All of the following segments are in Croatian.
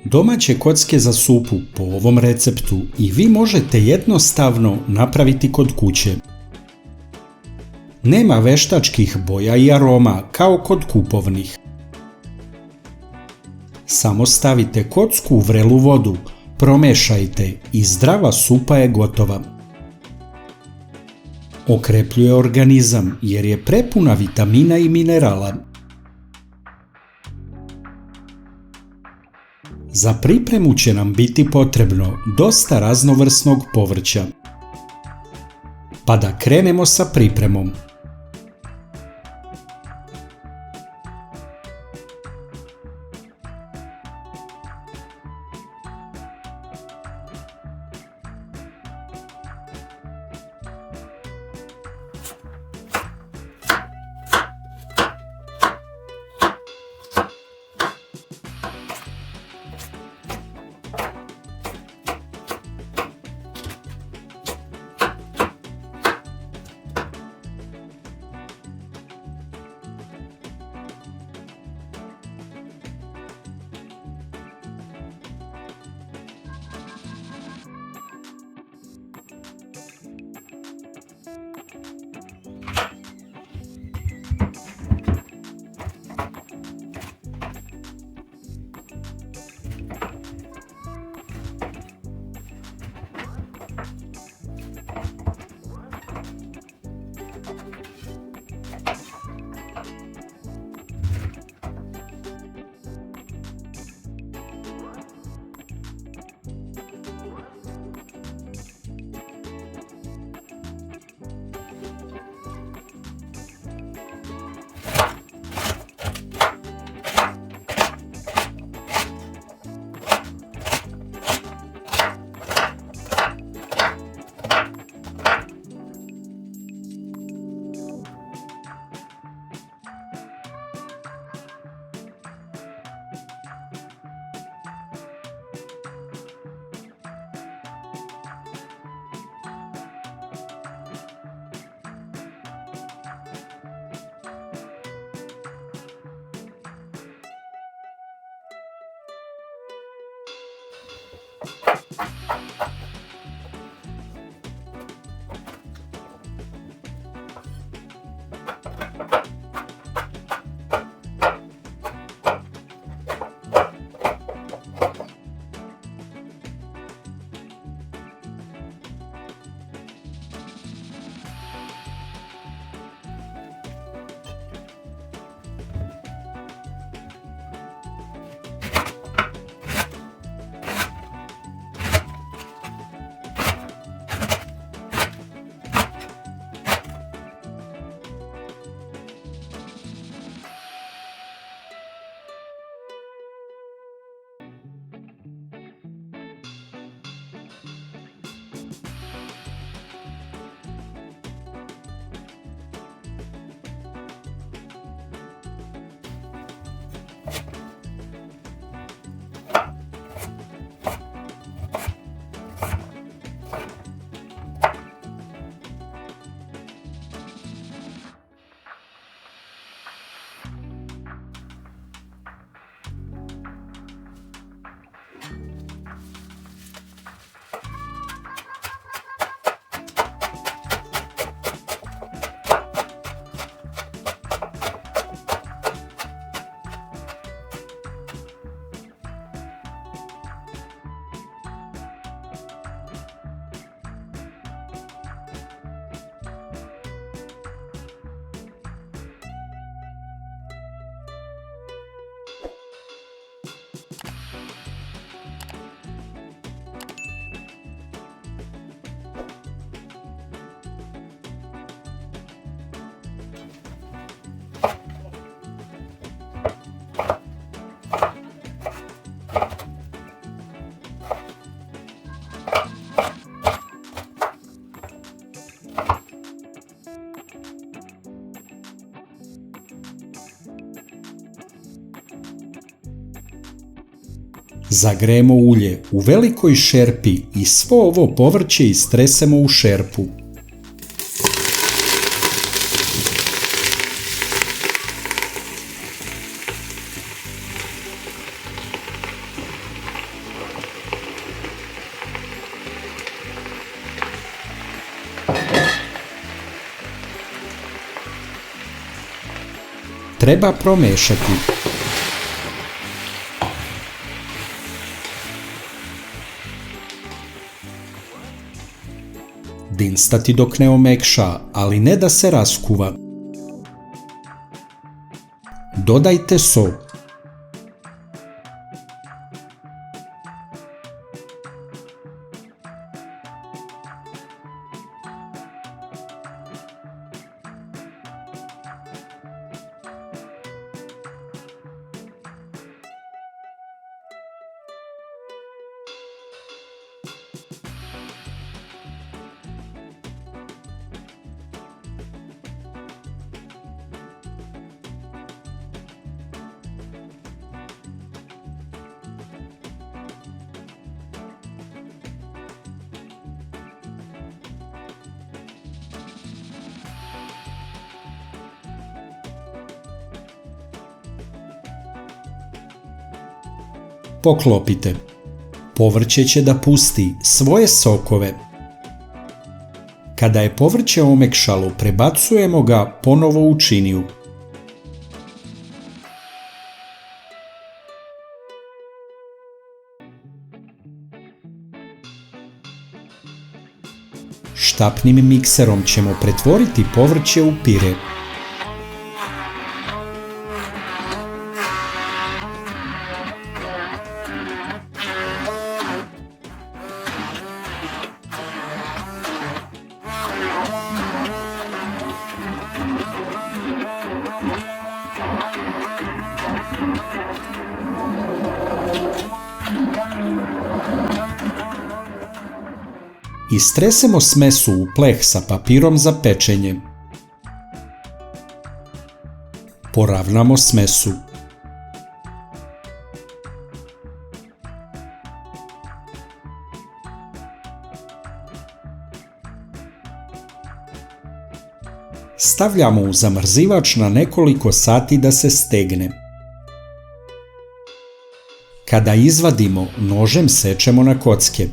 Domaće kocke za supu po ovom receptu i vi možete jednostavno napraviti kod kuće. Nema veštačkih boja i aroma kao kod kupovnih. Samo stavite kocku u vrelu vodu, promešajte i zdrava supa je gotova. Okrepljuje organizam jer je prepuna vitamina i minerala. Za pripremu će nam biti potrebno dosta raznovrsnog povrća. Pa da krenemo sa pripremom. Zagrejemo ulje u velikoj šerpi i svo ovo povrće istresemo u šerpu. treba promešati. Dinstati dok ne omekša, ali ne da se raskuva. Dodajte so. Poklopite. Povrće će da pusti svoje sokove. Kada je povrće omekšalo, prebacujemo ga ponovo u činiju. Štapnim mikserom ćemo pretvoriti povrće u pire. Istresemo smesu u pleh sa papirom za pečenje. Poravnamo smesu. Stavljamo u zamrzivač na nekoliko sati da se stegne. Kada izvadimo, nožem sečemo na kocke.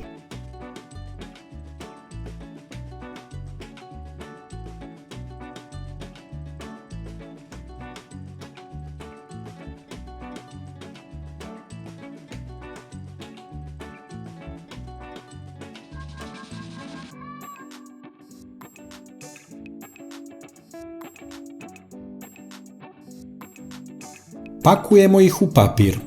Pakujemo ih u papir.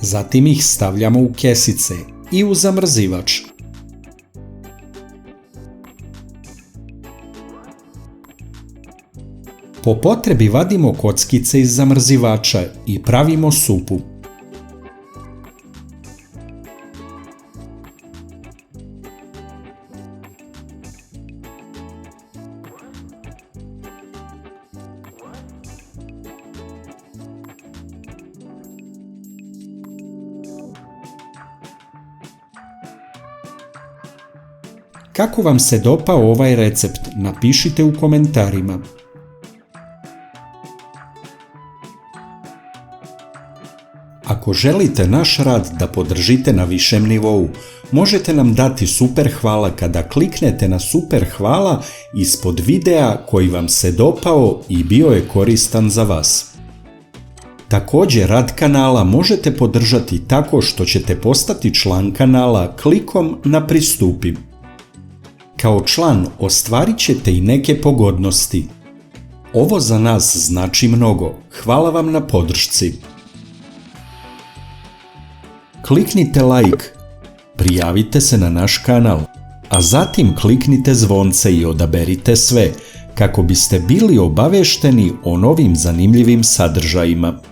Zatim ih stavljamo u kesice i u zamrzivač. Po potrebi vadimo kockice iz zamrzivača i pravimo supu. Kako vam se dopao ovaj recept, napišite u komentarima. Ako želite naš rad da podržite na višem nivou, možete nam dati super hvala kada kliknete na super hvala ispod videa koji vam se dopao i bio je koristan za vas. Također rad kanala možete podržati tako što ćete postati član kanala klikom na pristupi. Kao član ostvarit ćete i neke pogodnosti. Ovo za nas znači mnogo. Hvala vam na podršci. Kliknite like, prijavite se na naš kanal, a zatim kliknite zvonce i odaberite sve kako biste bili obavešteni o novim zanimljivim sadržajima.